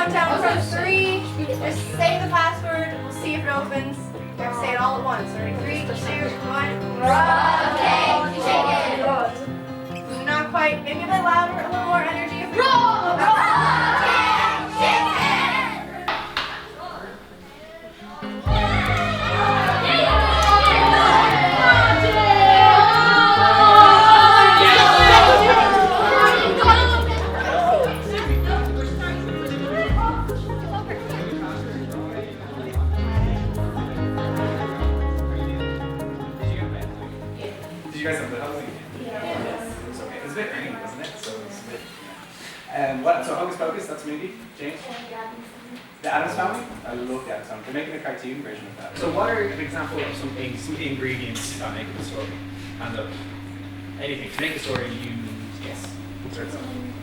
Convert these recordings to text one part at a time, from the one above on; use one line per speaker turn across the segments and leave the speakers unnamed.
count down from 3. Just say the password. We'll see if it opens. You have to say it all at once. Ready? 3, 2, 1. Raw cake chicken. Not quite. Maybe a bit louder. A little more energy. Raw cake chicken.
You guys have the housing? Yes. It's okay. It's a bit rainy, isn't it? So it's a bit. So Hocus Pocus, that's a movie, James? The Addams Family? I love the Addams Family. They're making a cartoon version of that. So what are an example of some ingredients that make a story? Hand up. Anything. To make a story, you yes. Start something.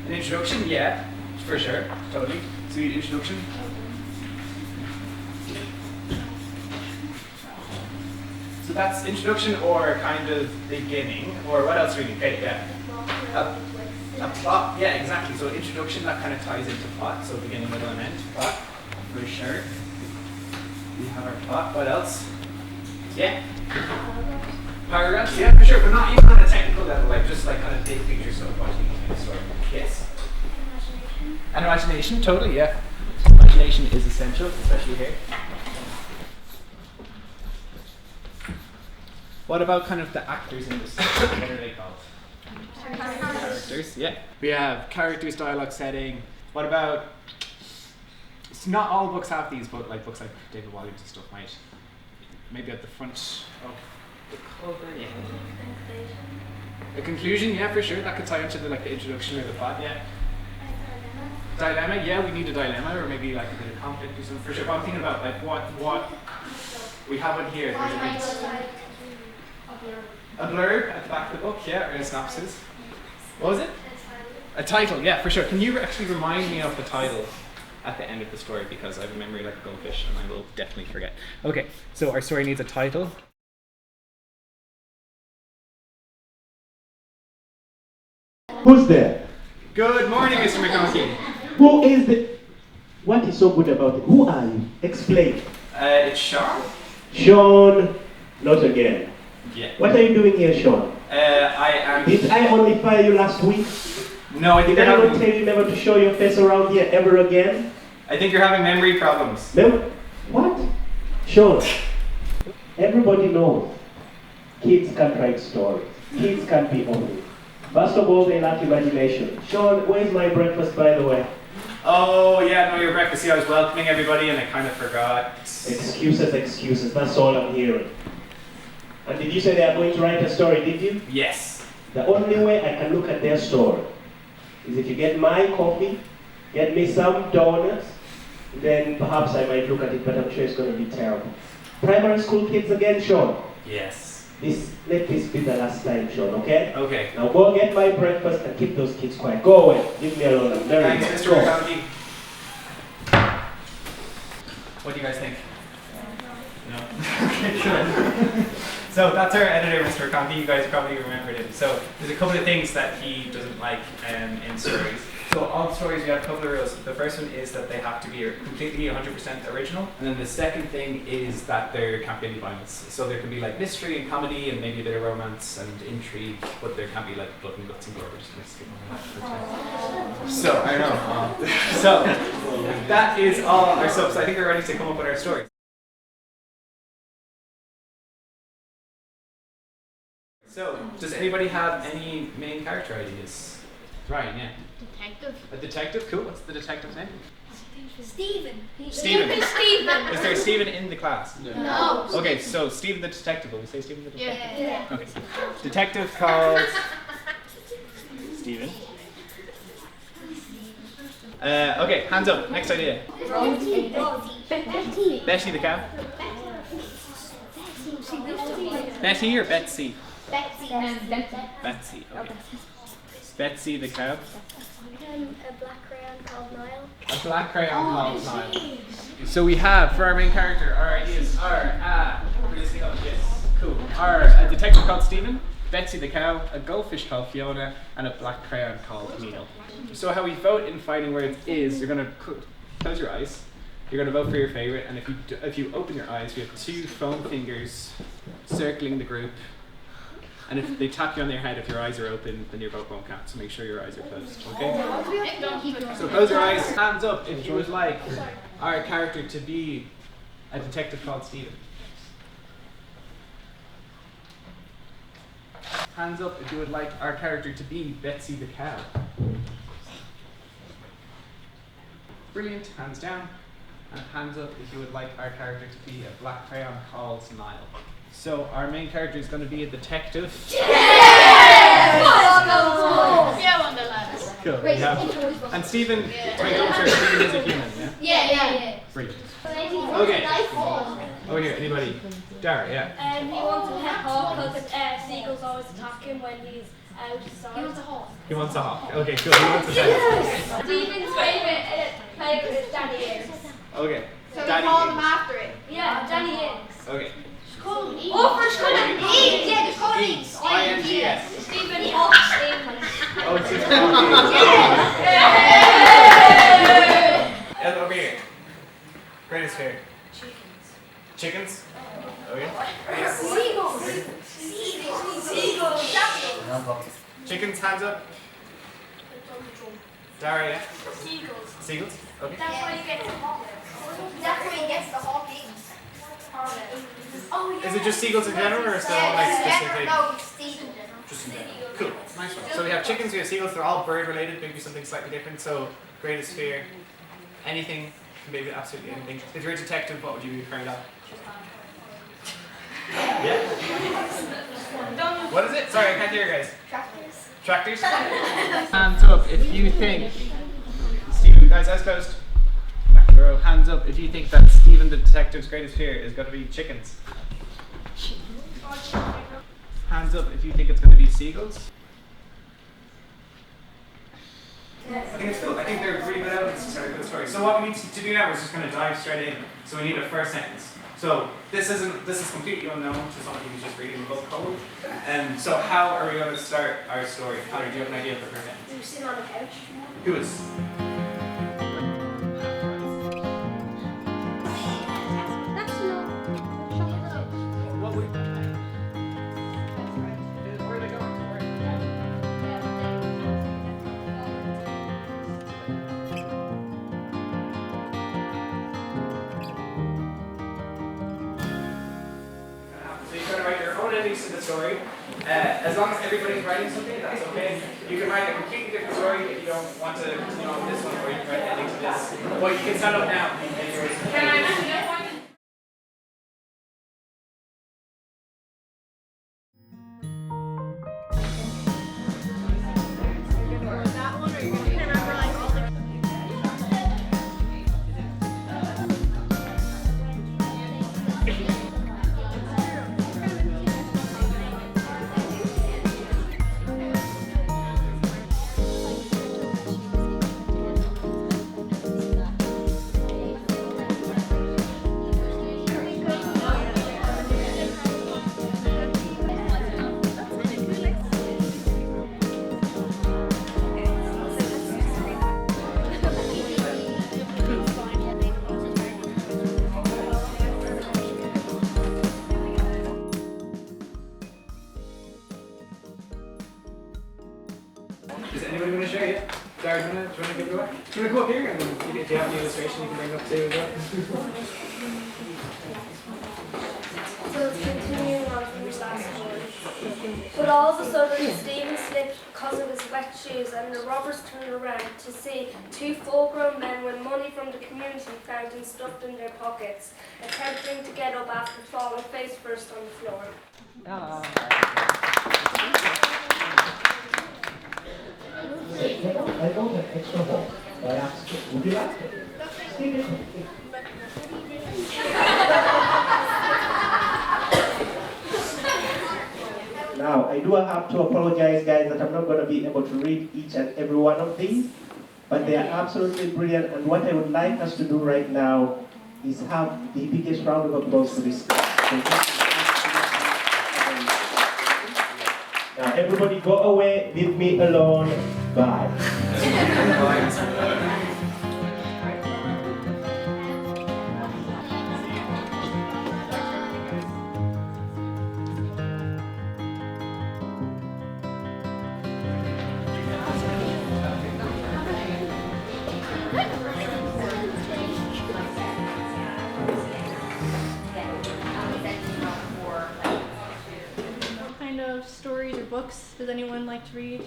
An introduction, yeah, for sure, totally. So you introduction. So that's introduction or kind of beginning, or what else really? Okay, yeah. A plot, yeah, exactly. So introduction, that kind of ties into plot. So beginning, middle, and end. Plot, for sure. We have our plot. What else? Yeah. Paragraphs, yeah, for sure, but not even on a technical level, like just like kind of big picture stuff. What do you think of the story? Yes. And imagination, totally, yeah. Imagination is essential, especially here. What about kind of the actors in this story? What are they called? Characters, yeah. We have characters, dialogue, setting. What about, it's not all books have these, but like books like David Walliams and stuff might, maybe at the front of the cover, yeah. The conclusion, yeah, for sure. That could tie into the introduction or the plot, yeah. Dilemma, yeah, we need a dilemma, or maybe like a bit of conflict or something, for sure. But I'm thinking about like what we have one here. There's a blurb at the back of the book, yeah, or a synopsis. What was it? A title, yeah, for sure. Can you actually remind me of the title at the end of the story, because I have a memory like a goldfish and I will definitely forget. Okay, so our story needs a title.
Who's there?
Good morning, Mr. McConkie.
Who is the... What is so good about it? Who are you? Explain.
It's Sean.
Sean, not again.
Yeah.
What are you doing here, Sean?
I am...
Did I only fire you last week?
No, I think
Did anyone tell you never to show your face around here ever again?
I think you're having memory problems.
What? Sean, everybody knows kids can't write stories. Kids can't be only. First of all, they lack imagination. Sean, where's my breakfast, by the way?
Oh, yeah, no, your breakfast. See, I was welcoming everybody and I kind of forgot.
Excuses, that's all I'm hearing. And did you say they are going to write a story, did you?
Yes.
The only way I can look at their story is if you get my coffee, get me some donuts, then perhaps I might look at it, but I'm sure it's going to be terrible. Primary school kids again, Sean?
Yes.
Let this be the last time, Sean, okay?
Okay.
Now go get my breakfast and keep those kids quiet. Go away. Leave me alone. I'm very
Thanks, Mr.
Go.
McConkie. What do you guys think? No? Okay, good. So that's our editor, Mr. McConkie. You guys probably remembered him. So there's a couple of things that he doesn't like in stories. So all stories, we have a couple of rules. The first one is that they have to be completely 100% original. And then the second thing is that there can't be any violence. So there can be like mystery and comedy and maybe a bit of romance and intrigue, but there can't be like blood and guts and gore. So, I know. So that is all our subs. I think we're ready to come up with our story. So, does anybody have any main character ideas? Ryan, yeah.
Detective.
A detective? Cool. What's the detective's name?
Stephen.
Stephen.
Stephen.
Is there a Stephen in the class?
No.
Okay, so Stephen the detective. Will we say Stephen the detective?
Yeah.
Okay. Detective called Stephen. Okay, hands up. Next idea. Betty the cow. Betty or Betsy?
Betsy.
Betsy. Okay. Betsy the cow.
A black crayon called Niall.
A black crayon called Niall. So we have, for our main character, our ideas are, we're listening up, yes, cool. A detective called Stephen, Betsy the cow, a goldfish called Fiona, and a black crayon called Neil. So how we vote in Fighting Words is you're going to close your eyes. You're going to vote for your favourite, and if you open your eyes, we have 2 foam fingers circling the group. And if they tap you on their head, if your eyes are open, then your vote won't count. So make sure your eyes are closed. Okay? So close your eyes. Hands up if you would like our character to be a detective called Stephen. Hands up if you would like our character to be Betsy the cow. Brilliant. Hands down. And hands up if you would like our character to be a black crayon called Niall. So our main character is going to be a detective. Cool. Yeah. And Stephen, I'm sure Stephen is a human, yeah?
Yeah.
Brilliant. Okay. Over here, anybody? Dara, yeah.
He wants a pet hawk because seagulls always attack him when he's outside. He wants a hawk.
He wants a hawk. Okay, cool. He wants a hawk.
Stephen's favourite player is Danny Ings.
Okay.
So we
Daddy
call them
Ings.
after it.
Yeah, Danny Ings.
Okay.
Oh, for sure.
Yeah, just call it
Ings. I-N-G-S.
Stephen Hawks Ings.
Oh, it's just over here. Greatest fear. Chickens? Okay.
Seagulls.
Chickens, hands up. Dara, yeah.
Seagulls.
Seagulls? Okay.
That's why you get the hawk.
That's where he gets the hawk.
Oh, yeah.
Is it just seagulls in general, or is there one like specific?
No, Stephen.
Just in general. Cool. Nice one. So we have chickens, we have seagulls. They're all bird related. Maybe something slightly different. So greatest fear. Anything. Maybe absolutely anything. If you're a detective, what would you be afraid of? Yeah. What is it? Sorry, I can't hear you guys. Tractors. Hands up if you think. Stephen, guys, eyes closed. Back row. Hands up if you think that Stephen the detective's greatest fear is going to be chickens. Hands up if you think it's going to be seagulls. I think it's cool. I think they're really good evidence to start a good story. So what we need to do now is just going to dive straight in. So we need a first sentence. So this is completely unknown to someone who's just reading the book cold. So how are we going to start our story? Connor, do you have an idea of the first sentence?
You're sitting on the couch.
Who is? What would? Where are they going? So you're going to write your own endings to the story. As long as everybody's writing something, that's okay. You can write a completely different story if you don't want to continue on with this one, or you can write an ending to this. But you can stand up now. Can I mention that one? Is anybody going to share yet? Dara, do you want to give it away? Do you want to come up here and then if you have the illustration you can bring up too as well?
So it's continuing on from his last story. But all of a sudden, Stephen slipped because of his wet shoes, and the robbers turned around to see 2 full-grown men with money from the community found and stuffed in their pockets, attempting to get up after falling face first on the floor.
I got an extra hawk. I asked, would you like it? Stephen. Now, I do have to apologize, guys, that I'm not going to be able to read each and every one of these, but they are absolutely brilliant, and what I would like us to do right now is have the biggest round of applause for this. Everybody go away, leave me alone. Bye.
What kind of stories or books does anyone like to read?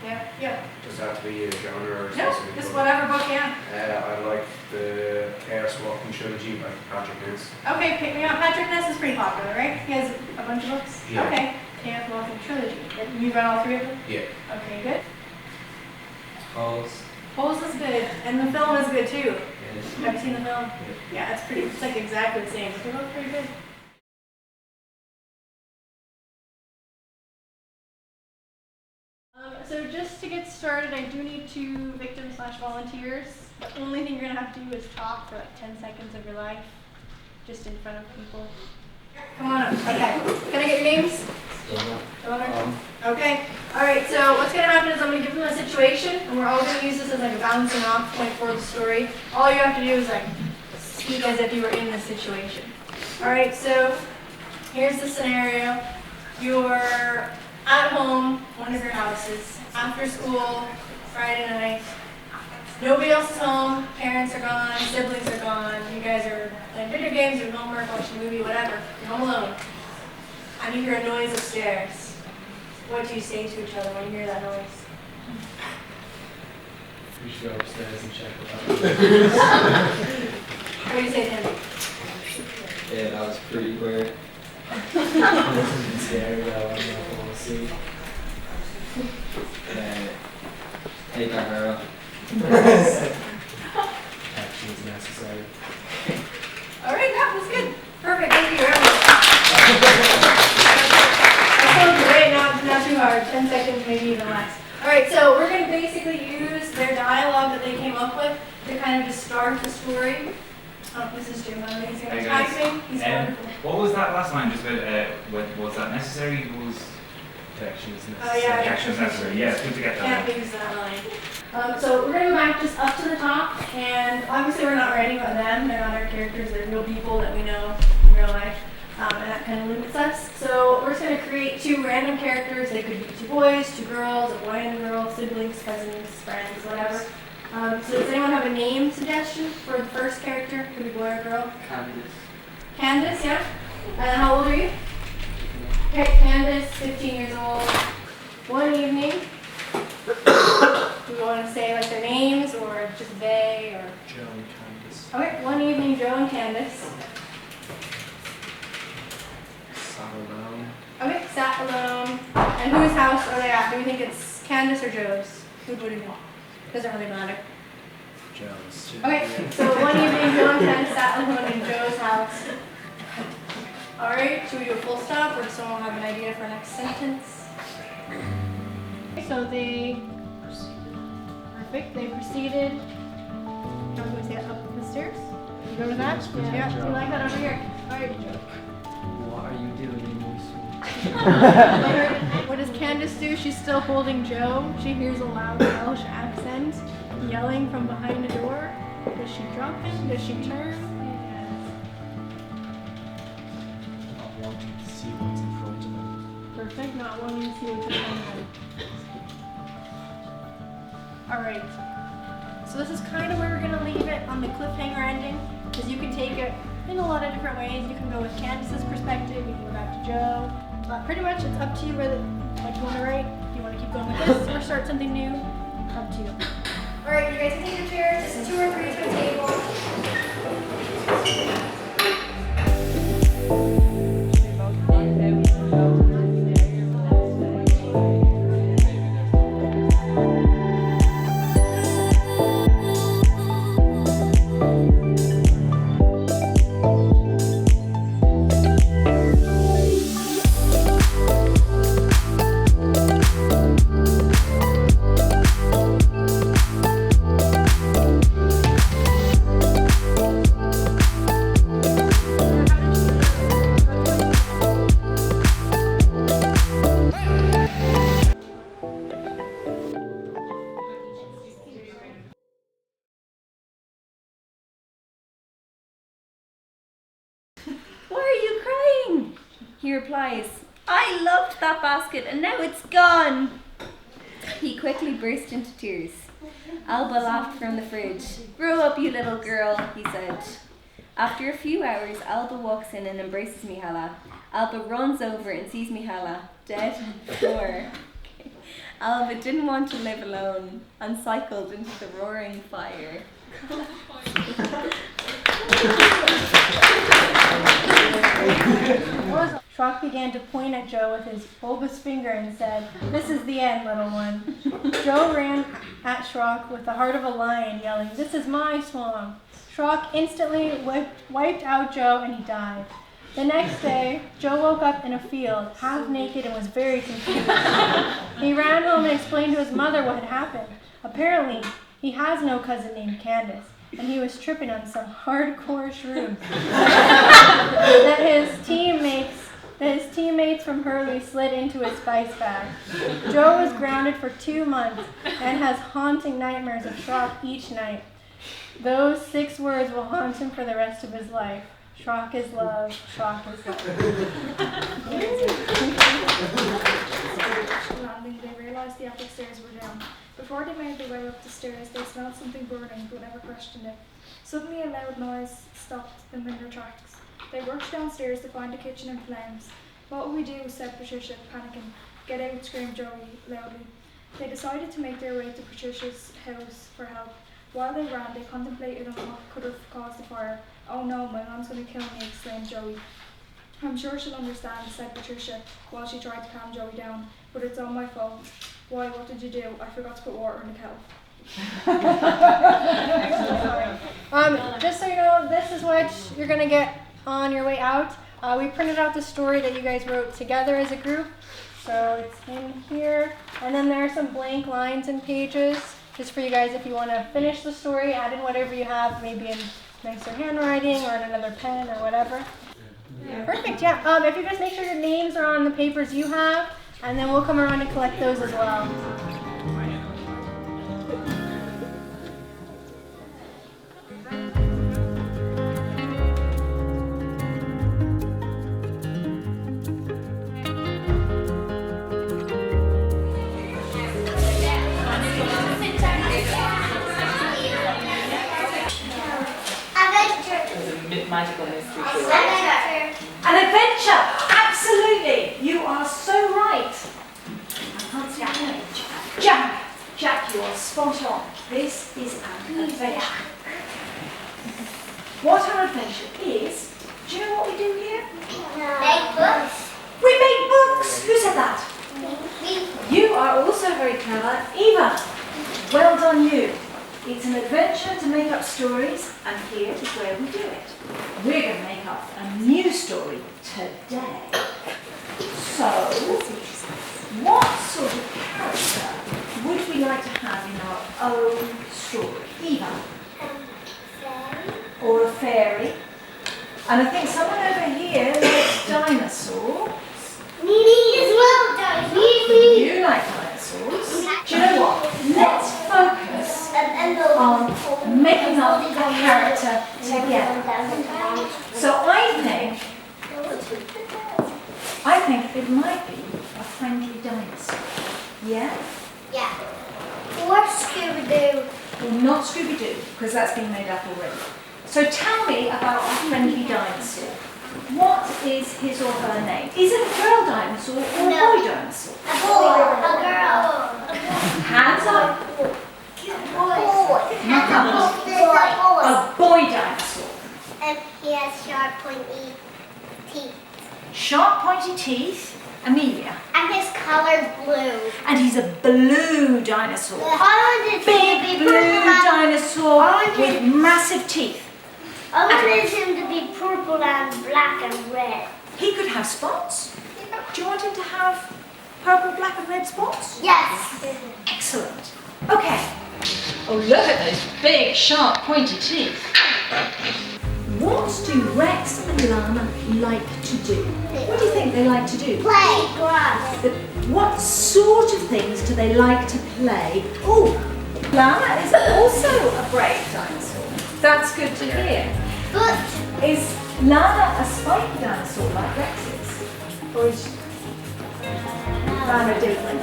Yeah.
Does that have to be a genre or
No,
specific
just
book?
whatever book, yeah.
I like the Chaos Walking trilogy by Patrick Ness.
Okay, pick me up. Patrick Ness is pretty popular, right? He has a bunch of books?
Yeah.
Okay. Chaos Walking Trilogy. You read all three of them?
Yeah.
Okay, good.
Holes.
Holes is good, and the film is good too. Have you seen the film? Yeah, it's pretty. It's like exactly the same, but they're both pretty good. So just to get started, I do need 2 victims/volunteers. The only thing you're gonna have to do is talk for like 10 seconds of your life, just in front of people. Come on up. Okay. Can I get your names? Okay. All right. So what's gonna happen is I'm gonna give them a situation, and we're all gonna use this as like a bouncing off point for the story. All you have to do is like speak as if you were in this situation. All right. So here's the scenario. You're at home, one of your houses, after school, Friday night. Nobody else is home. Parents are gone. Siblings are gone. You guys are playing video games, doing homework, watching a movie, whatever. You're home alone. And you hear a noise upstairs. What do you say to each other when you hear that noise?
We should go upstairs and check it out.
What do you say to him?
Yeah, that was pretty weird. It wasn't scary though, I'm not going to see. Hey, Carmelo. Action is necessary.
All right, that was good. Perfect. Thank you very much. That sounds great. Not too hard. 10 seconds, maybe even less. All right, so we're going to basically use their dialogue that they came up with to kind of just start the story. Oh, this is Jim. He's going to
Hey,
tag
guys.
me. He's
Um,
wonderful.
What was that last line? Just was that necessary? Who was
Action is
Oh,
necessary.
yeah.
action necessary? Yeah, it's good to get
Can't
that.
lose that line. So we're going to go back just up to the top, and obviously we're not writing about them. They're not our characters. They're real people that we know in real life, and that kind of limits us. So we're just going to create 2 random characters. They could be 2 boys, 2 girls, a boy and a girl, siblings, cousins, friends, whatever. So does anyone have a name suggestion for the first character? Could be boy or girl?
Candace.
Candace, yeah? And how old are you? Okay, Candace, 15 years old. One evening, do you want to say like their names or just they or?
Joe and Candace.
Okay, one evening, Joe and Candace.
Sat alone.
Okay, sat alone. And whose house are they at? Do we think it's Candace or Joe's? Who would it be? Doesn't really matter.
Joe's.
Okay, so one evening, Joe and Candace sat alone in Joe's house. Alright, should we do a full stop or does someone have an idea for our next sentence? So they, perfect, they proceeded, how do we say it, up the stairs? You go to that? Yeah, you like that over here? Alright, Joe.
What are you doing in my
What does Candace do? She's still holding Joe. She hears a loud Welsh accent yelling from behind the door. Does she drop him? Does she turn?
Not wanting to see what's in front of him.
Perfect, not wanting to see what's in front of him. Alright. So this is kind of where we're going to leave it on the cliffhanger ending. Because you can take it in a lot of different ways. You can go with Candace's perspective, you can go back to Joe. Pretty much it's up to you whether like you want to write, if you want to keep going with this or start something new. Up to you. Alright, you guys can take your chairs, just 2 or 3 to a table.
He replies, I loved that basket and now it's gone. He quickly burst into tears. Alba laughed from the fridge. Grow up, you little girl, he said. After a few hours, Alba walks in and embraces Mihala. Alba runs over and sees Mihala, dead on the floor. Alba didn't want to live alone and cycled into the roaring fire.
Schrock began to point at Joe with his bulbous finger and said, "This is the end, little one." Joe ran at Schrock with the heart of a lion, yelling, "This is my swamp." Schrock instantly wiped out Joe and he died. The next day, Joe woke up in a field, half naked, and was very confused. He ran home and explained to his mother what had happened. Apparently, he has no cousin named Candace, and he was tripping on some hardcore shrooms that his teammates from Hurley slid into his spice bag. Joe was grounded for 2 months and has haunting nightmares of Schrock each night. Those 6 words will haunt him for the rest of his life. Schrock is love, Schrock is love.
Landing, they realised the attic stairs were down. Before they made their way up the stairs, they smelled something burning but never questioned it. Suddenly a loud noise stopped them in their tracks. They rushed downstairs to find the kitchen in flames. "What will we do?" said Patricia, panicking. "Get out," screamed Joey loudly. They decided to make their way to Patricia's house for help. While they ran, they contemplated on what could have caused the fire. "Oh no, my mom's going to kill me," exclaimed Joey. "I'm sure she'll understand," said Patricia, while she tried to calm Joey down. "But it's all my fault." "Why, what did you do?" "I forgot to put water in the kettle."
Just so you know, this is what you're going to get on your way out. We printed out the story that you guys wrote together as a group. So it's in here. And then there are some blank lines and pages just for you guys if you want to finish the story, add in whatever you have, maybe in nicer handwriting or in another pen or whatever. Perfect, yeah. If you just make sure your names are on the papers you have, and then we'll come around and collect those as well.
Magical mystery tour. An adventure! Absolutely! You are so right. Jack, you are spot on. This is an adventure. What our adventure is, do you know what we do here?
Make books.
We make books! Who said that? You are also very clever. Eva, well done you. It's an adventure to make up stories, and here is where we do it. We're going to make up a new story today. So, what sort of character would we like to have in our own story? Eva? Or a fairy? And I think someone over here likes dinosaurs.
Me as well,
You like dinosaurs? Do you know what? Let's focus on making up the character together. So I think it might be a friendly dinosaur. Yeah?
Yeah. Or Scooby-Doo.
Well, not Scooby-Doo, because that's been made up already. So tell me about a friendly dinosaur. What is his or her name? Is it a girl dinosaur or a boy dinosaur?
A boy. A girl.
Hands up. A boy dinosaur.
And he has sharp, pointy teeth.
Sharp, pointy teeth. Amelia.
And his color's blue.
And he's a blue dinosaur.
Big
blue dinosaur with massive teeth.
I wanted him to be purple and black and red.
He could have spots. Do you want him to have purple, black and red spots?
Yes.
Excellent. Okay. Oh, look at those big, sharp, pointy teeth. What do Rex and Lana like to do? What do you think they like to do?
Play grass.
What sort of things do they like to play? Oh, Lana is also a brave dinosaur. That's good to hear.
But
is Lana a spiky dinosaur like Rex is? Or is Lana different?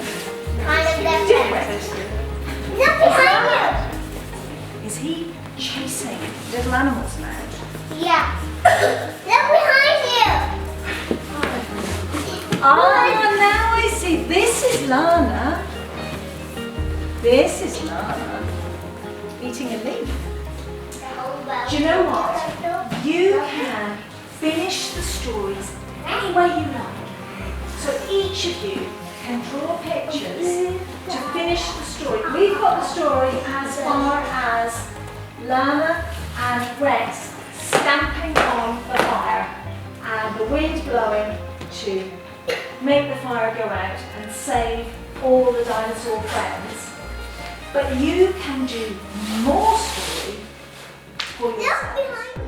Kind of different.
Different.
Look behind
Is he chasing little animals now?
you. Yeah. Look behind you.
Oh, now I see. This is Lana. This is Lana eating a leaf. Do you know what? You can finish the stories any way you like. So each of you can draw pictures to finish the story. We've got the story as far as Lana and Rex stamping on the fire and the wind blowing to make the fire go out and save all the dinosaur friends. But you can do more story for
Look
yourself.
behind you.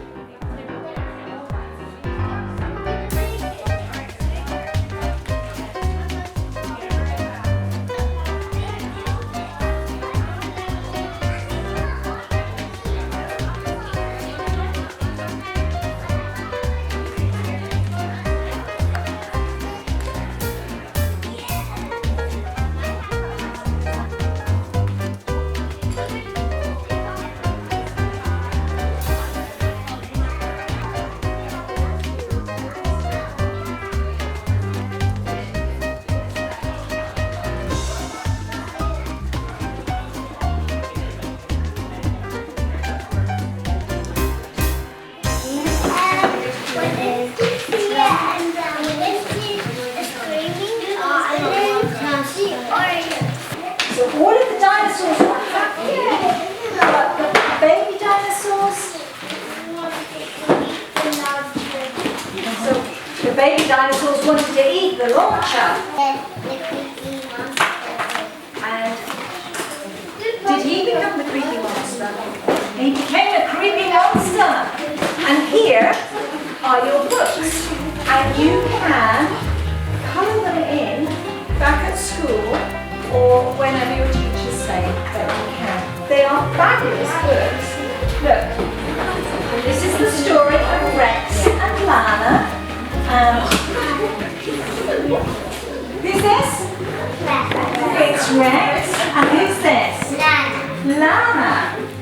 So all of the dinosaurs were happy, but the baby dinosaurs, so the baby dinosaurs wanted to eat the launcher. And did he become the creepy monster? He became a creepy monster. And here are your books. And you can colour them in back at school or whenever your teachers say that you can. They are fabulous books. Look, this is the story of Rex and Lana. Who's this? It's Rex. And who's this?
Lana.
Lana.